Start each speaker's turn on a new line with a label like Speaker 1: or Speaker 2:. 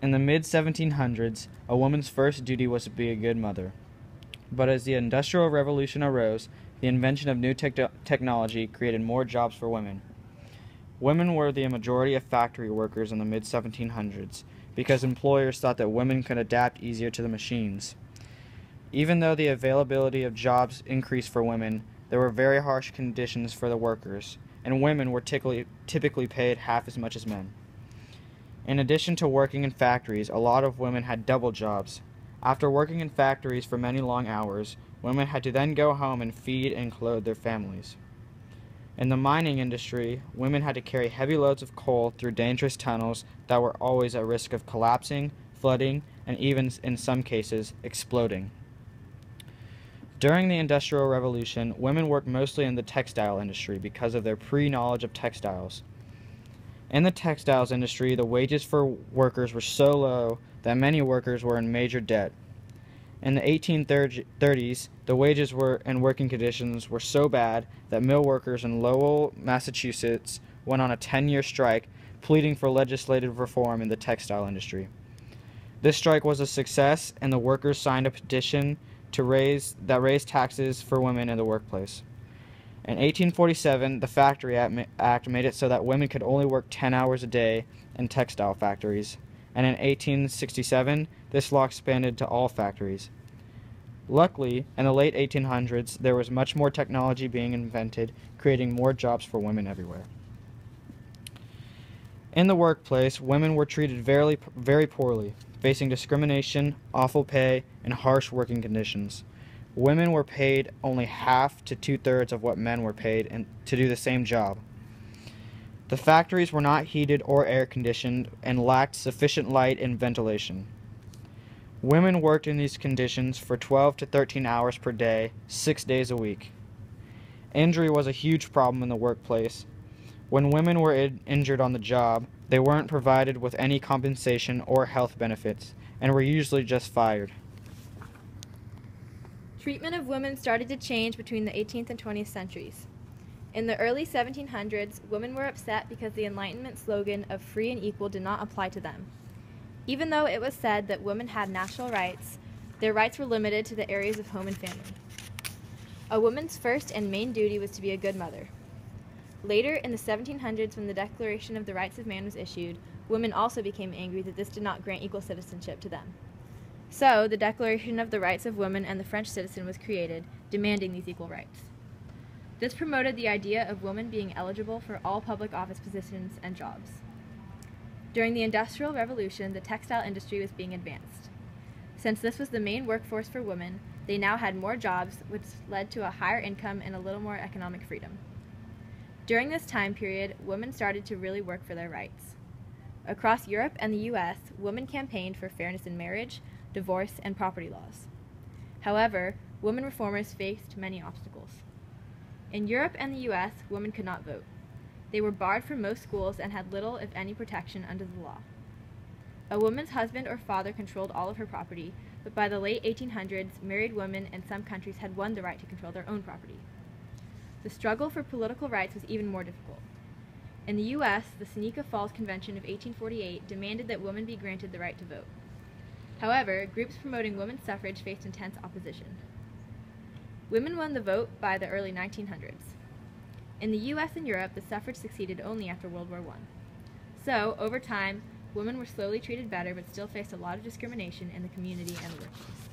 Speaker 1: In the mid-1700s, a woman's first duty was to be a good mother. But as the Industrial Revolution arose, the invention of new technology created more jobs for women. Women were the majority of factory workers in the mid-1700s because employers thought that women could adapt easier to the machines. Even though the availability of jobs increased for women, there were very harsh conditions for the workers, and women were typically paid half as much as men. In addition to working in factories, a lot of women had double jobs. After working in factories for many long hours, women had to then go home and feed and clothe their families. In the mining industry, women had to carry heavy loads of coal through dangerous tunnels that were always at risk of collapsing, flooding, and even, in some cases, exploding. During the Industrial Revolution, women worked mostly in the textile industry because of their pre-knowledge of textiles. In the textiles industry, the wages for workers were so low that many workers were in major debt. In the 1830s, the wages and working conditions were so bad that mill workers in Lowell, Massachusetts went on a 10-year strike pleading for legislative reform in the textile industry. This strike was a success, and the workers signed a petition that raised taxes for women in the workplace. In 1847, the Factory Act made it so that women could only work 10 hours a day in textile factories, and in 1867, this law expanded to all factories. Luckily, in the late 1800s, there was much more technology being invented, creating more jobs for women everywhere. In the workplace, women were treated very, very poorly, facing discrimination, awful pay, and harsh working conditions. Women were paid only half to two-thirds of what men were paid to do the same job. The factories were not heated or air-conditioned and lacked sufficient light and ventilation. Women worked in these conditions for 12 to 13 hours per day, 6 days a week. Injury was a huge problem in the workplace. When women were injured on the job, they weren't provided with any compensation or health benefits and were usually just fired.
Speaker 2: Treatment of women started to change between the 18th and 20th centuries. In the early 1700s, women were upset because the Enlightenment slogan of free and equal did not apply to them. Even though it was said that women had natural rights, their rights were limited to the areas of home and family. A woman's first and main duty was to be a good mother. Later, in the 1700s, when the Declaration of the Rights of Man was issued, women also became angry that this did not grant equal citizenship to them. So, the Declaration of the Rights of Women and the French Citizen was created, demanding these equal rights. This promoted the idea of women being eligible for all public office positions and jobs. During the Industrial Revolution, the textile industry was being advanced. Since this was the main workforce for women, they now had more jobs, which led to a higher income and a little more economic freedom. During this time period, women started to really work for their rights. Across Europe and the US, women campaigned for fairness in marriage, divorce, and property laws. However, women reformers faced many obstacles. In Europe and the US, women could not vote. They were barred from most schools and had little, if any, protection under the law. A woman's husband or father controlled all of her property, but by the late 1800s, married women in some countries had won the right to control their own property. The struggle for political rights was even more difficult. In the US, the Seneca Falls Convention of 1848 demanded that women be granted the right to vote. However, groups promoting women's suffrage faced intense opposition. Women won the vote by the early 1900s. In the US and Europe, the suffrage succeeded only after World War I. So, over time, women were slowly treated better but still faced a lot of discrimination in the community and the workplace.